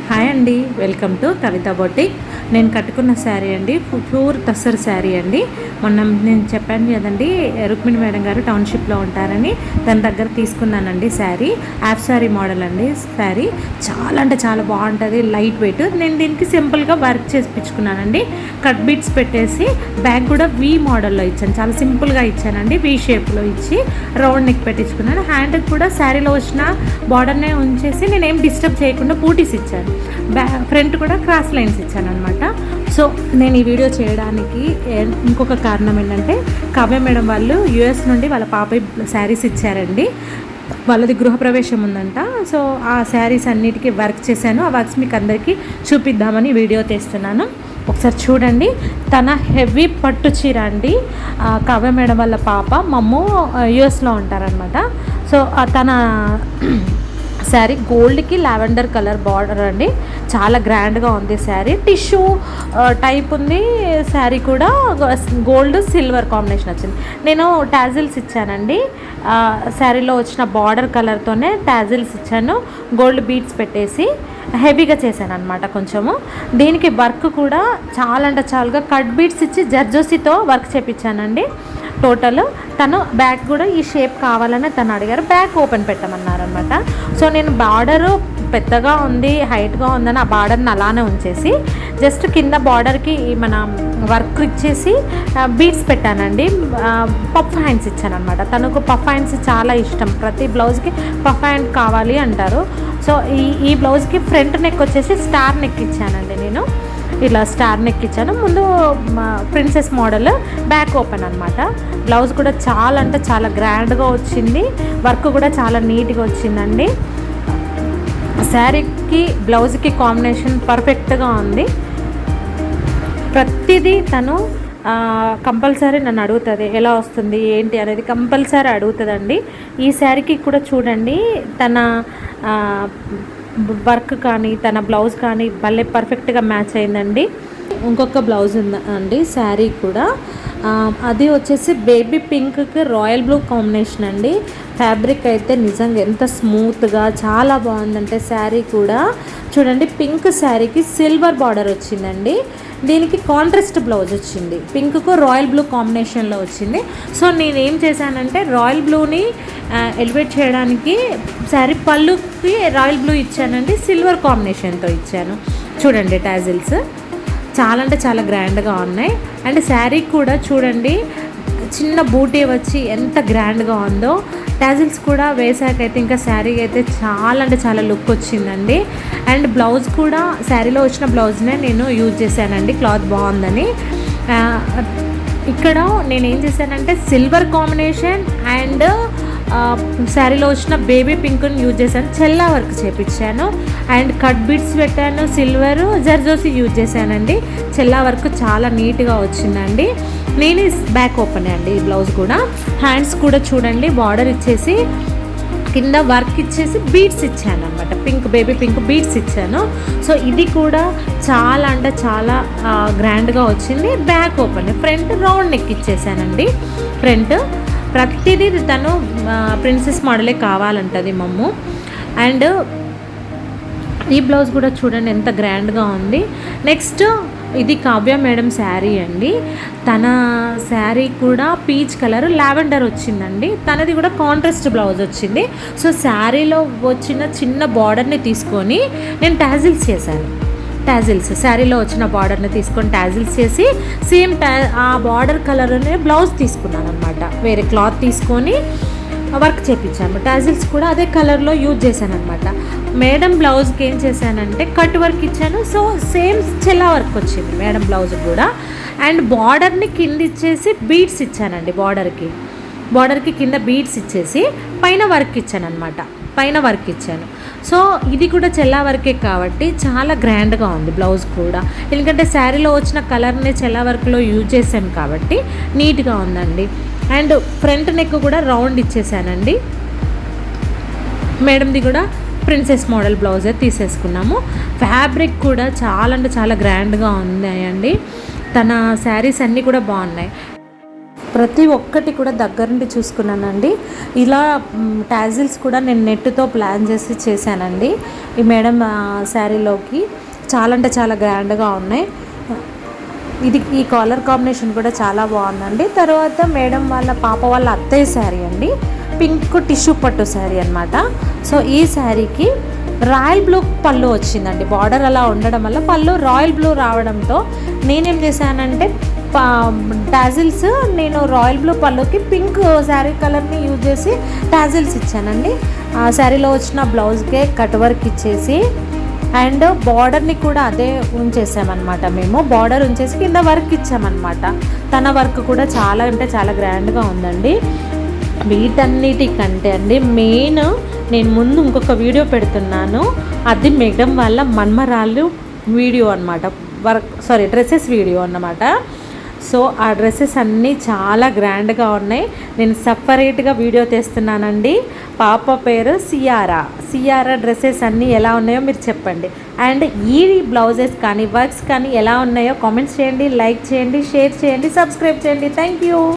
Hi అండి, welcome to Kavitha boutique. నేను కట్టుకున్న శారీ అండి, ప్యూర్ టస్సర్ శారీ అండి. మొన్న నేను చెప్పాను కదండి, రుక్మిణి మేడం గారు టౌన్షిప్లో ఉంటారని, తన దగ్గర తీసుకున్నానండి శారీ. హాఫ్ శారీ మోడల్ అండి శారీ. చాలా అంటే చాలా బాగుంటుంది, లైట్ వెయిట్. నేను దీనికి సింపుల్గా వర్క్ చేయించుకున్నానండి. కట్ బీట్స్ పెట్టేసి బ్యాక్ కూడా వి మోడల్లో ఇచ్చాను, చాలా సింపుల్గా ఇచ్చానండి. వి షేప్లో ఇచ్చి రౌండ్ నెక్ పెట్టించుకున్నాను. హ్యాండ్కి కూడా శారీలో వచ్చిన బార్డర్నే ఉంచేసి నేనేం డిస్టర్బ్ చేయకుండా బూటీస్ ఇచ్చాను. ఫ్రంట్ కూడా క్రాస్ లైన్స్ ఇచ్చాను అనమాట. సో నేను ఈ వీడియో చేయడానికి ఇంకొక కారణం ఏంటంటే, కావ్య మేడం వాళ్ళు యూఎస్ నుండి వాళ్ళ పాప శారీస్ ఇచ్చారండి. వాళ్ళది గృహప్రవేశం ఉందంట. సో ఆ శారీస్ అన్నిటికీ వర్క్ చేశాను. ఆ వర్క్స్ మీకు అందరికీ చూపిద్దామని వీడియో తీస్తున్నాను. ఒకసారి చూడండి. తన హెవీ పట్టు చీర అండి. కావ్య మేడం వాళ్ళ పాప మమ్ము యూఎస్లో ఉంటారనమాట. సో తన శారీ గోల్డ్కి లావెండర్ కలర్ బార్డర్ అండి. చాలా గ్రాండ్గా ఉంది శారీ. టిష్యూ టైప్ ఉంది శారీ కూడా. గోల్డ్ సిల్వర్ కాంబినేషన్ వచ్చింది. నేను టాజిల్స్ ఇచ్చానండి. శారీలో వచ్చిన బార్డర్ కలర్తోనే టాజిల్స్ ఇచ్చాను. గోల్డ్ బీడ్స్ పెట్టేసి హెవీగా చేశాను అనమాట కొంచెము. దీనికి వర్క్ కూడా చాలా అంటే చాలాగా కట్ బీడ్స్ ఇచ్చి జర్జోసితో వర్క్ చేయించానండి. టోటల్ తను బ్యాక్ కూడా ఈ షేప్ కావాలని తను అడిగారు. బ్యాక్ ఓపెన్ పెట్టమన్నారనమాట. సో నేను బార్డరు పెద్దగా ఉంది, హైట్గా ఉందని ఆ బార్డర్ని అలానే ఉంచేసి జస్ట్ కింద బార్డర్కి మన వర్క్ ఇచ్చేసి బీడ్స్ పెట్టానండి. పఫ్ హ్యాండ్స్ ఇచ్చాను అనమాట. తనకు పఫ్ హ్యాండ్స్ చాలా ఇష్టం. ప్రతి బ్లౌజ్కి పఫ్ హ్యాండ్ కావాలి అంటారు. సో ఈ బ్లౌజ్కి ఫ్రంట్ నెక్ వచ్చేసి స్టార్ నెక్ ఇచ్చానండి. నేను ఇలా స్టార్ నెక్ ఇచ్చాను. ముందు ప్రిన్సెస్ మోడల్, బ్యాక్ ఓపెన్ అనమాట. బ్లౌజ్ కూడా చాలా అంటే చాలా గ్రాండ్గా వచ్చింది. వర్క్ కూడా చాలా నీట్గా వచ్చిందండి. శారీకి బ్లౌజ్కి కాంబినేషన్ పర్ఫెక్ట్గా ఉంది. ప్రతిదీ తను కంపల్సరీ నన్ను అడుగుతుంది, ఎలా వస్తుంది ఏంటి అనేది కంపల్సరీ అడుగుతుందండి. ఈ శారీకి కూడా చూడండి, తన వర్క్ కానీ తన బ్లౌజ్ కానీ భలే పర్ఫెక్ట్గా మ్యాచ్ అయిందండి. ఇంకొక బ్లౌజ్ ఉందండి శారీ కూడా. అది వచ్చేసి బేబీ పింక్కి రాయల్ బ్లూ కాంబినేషన్ అండి. ఫ్యాబ్రిక్ అయితే నిజంగా ఎంత స్మూత్గా చాలా బాగుందంటే శారీ కూడా చూడండి. పింక్ శారీకి సిల్వర్ బార్డర్ వచ్చిందండి. దీనికి కాంట్రాస్ట్ బ్లౌజ్ వచ్చింది. పింక్కు రాయల్ బ్లూ కాంబినేషన్లో వచ్చింది. సో నేనేం చేశానంటే రాయల్ బ్లూని ఎలివేట్ చేయడానికి శారీ పళ్ళుకి రాయల్ బ్లూ ఇచ్చానండి. సిల్వర్ కాంబినేషన్తో ఇచ్చాను. చూడండి టాజిల్స్ చాలా అంటే చాలా గ్రాండ్గా ఉన్నాయి. అండ్ శారీ కూడా చూడండి, చిన్న బూటీ వచ్చి ఎంత గ్రాండ్గా ఉందో. టాజిల్స్ కూడా వేసాకైతే ఇంకా శారీ అయితే చాలా అంటే చాలా లుక్ వచ్చిందండి. అండ్ బ్లౌజ్ కూడా శారీలో వచ్చిన బ్లౌజ్నే నేను యూజ్ చేశానండి, క్లాత్ బాగుందని. ఇక్కడ నేను ఏం చేశానంటే సిల్వర్ కాంబినేషన్ అండ్ శారీలో వచ్చిన బేబీ పింక్ని యూజ్ చేశాను. చెల్లా వర్క్ చేయించాను అండ్ కట్ బీడ్స్ పెట్టాను. సిల్వర్ జర్జోసి యూజ్ చేశానండి. చెల్లా వర్క్ చాలా నీట్గా వచ్చిందండి. నేను బ్యాక్ ఓపెన్ అండి ఈ బ్లౌజ్ కూడా. హ్యాండ్స్ కూడా చూడండి, బార్డర్ ఇచ్చేసి కింద వర్క్ ఇచ్చేసి బీడ్స్ ఇచ్చాను అనమాట. పింక్ బేబీ పింక్ బీడ్స్ ఇచ్చాను. సో ఇది కూడా చాలా అంటే చాలా గ్రాండ్గా వచ్చింది. Back open, front round neck ఇచ్చేసానండి. ఫ్రంట్ ప్రతిదీ తను ప్రిన్సెస్ మోడలే కావాలంటుంది మమ్ము. అండ్ ఈ బ్లౌజ్ కూడా చూడండి ఎంత గ్రాండ్గా ఉంది. నెక్స్ట్ ఇది కావ్య మేడం శారీ అండి. తన శారీ కూడా పీచ్ కలర్ లావెండర్ వచ్చిందండి. తనది కూడా కాంట్రాస్ట్ బ్లౌజ్ వచ్చింది. సో శారీలో వచ్చిన చిన్న బార్డర్ని తీసుకొని నేను టాజిల్స్ చేశాను. టాజిల్స్ శారీలో వచ్చిన బార్డర్ని తీసుకొని టాజిల్స్ చేసి సేమ్ ఆ బార్డర్ కలర్నే బ్లౌజ్ తీసుకున్నాను అనమాట. వేరే క్లాత్ తీసుకొని వర్క్ చేయించాను. టాజిల్స్ కూడా అదే కలర్లో యూజ్ చేశాను అనమాట. మేడం బ్లౌజ్కి ఏం చేశానంటే కట్ వర్క్ ఇచ్చాను. సో సేమ్ చెల్లా వర్క్ వచ్చింది మేడం బ్లౌజ్ కూడా. అండ్ బార్డర్ని కింద ఇచ్చేసి బీడ్స్ ఇచ్చానండి. బార్డర్కి కింద బీడ్స్ ఇచ్చేసి పైన వర్క్ ఇచ్చాను అనమాట. పైన వర్క్ ఇచ్చాను. సో ఇది కూడా చెల్లా వర్కే కాబట్టి చాలా గ్రాండ్గా ఉంది బ్లౌజ్ కూడా. ఎందుకంటే శారీలో వచ్చిన కలర్ని చెల్లా వర్క్లో యూజ్ చేశాను కాబట్టి నీట్గా ఉందండి. అండ్ ఫ్రంట్ నెక్ కూడా రౌండ్ ఇచ్చేసానండి. మేడంది కూడా ప్రిన్సెస్ మోడల్ బ్లౌజే తీసేసుకున్నాము. ఫ్యాబ్రిక్ కూడా చాలా అంటే చాలా గ్రాండ్గా ఉన్నాయండి. తన శారీస్ అన్నీ కూడా బాగున్నాయి. ప్రతి ఒక్కటి కూడా దగ్గర నుండి చూసుకున్నానండి. ఇలా టాజిల్స్ కూడా నేను నెట్తో ప్లాన్ చేసి చేశానండి ఈ మేడం శారీలోకి. చాలా అంటే చాలా గ్రాండ్గా ఉన్నాయి. ఈ కాలర్ కాంబినేషన్ కూడా చాలా బాగుందండి. తర్వాత మేడం వాళ్ళ పాప వాళ్ళ అత్తయ్య శారీ అండి, పింక్ టిష్యూ పట్టు శారీ అనమాట. సో ఈ శారీకి రాయల్ బ్లూ పళ్ళు వచ్చిందండి. బార్డర్ అలా ఉండడం వల్ల పళ్ళు రాయల్ బ్లూ రావడంతో నేనేం చేశానంటే టాజిల్స్ నేను రాయల్ బ్లూ పళ్ళుకి పింక్ శారీ కలర్ని యూజ్ చేసి టాజిల్స్ ఇచ్చానండి. ఆ శారీలో వచ్చిన బ్లౌజ్కే కట్ వర్క్ ఇచ్చేసి అండ్ బార్డర్ని కూడా అదే ఉంచేసామన్నమాట. మేము బార్డర్ ఉంచేసి కింద వర్క్ ఇచ్చామన్నమాట. తన వర్క్ కూడా చాలా అంటే చాలా గ్రాండ్గా ఉందండి. వీటన్నిటికంటే అండి మెయిన్ నేను ముందు ఇంకొక వీడియో పెడుతున్నాను, అది మేడం వాళ్ళ మన్మరాళ్ళు వీడియో అనమాట, డ్రెస్సెస్ వీడియో అన్నమాట. సో ఆ డ్రెస్సెస్ అన్నీ చాలా గ్రాండ్గా ఉన్నాయి. నేను సపరేట్గా వీడియో తీస్తున్నానండి. పాప పేరు సియారా డ్రెస్సెస్ అన్నీ ఎలా ఉన్నాయో మీరు చెప్పండి. అండ్ ఈ బ్లౌజెస్ కానీ వర్క్స్ కానీ ఎలా ఉన్నాయో కామెంట్స్ చేయండి, లైక్ చేయండి, షేర్ చేయండి, సబ్స్క్రైబ్ చేయండి. Thank you.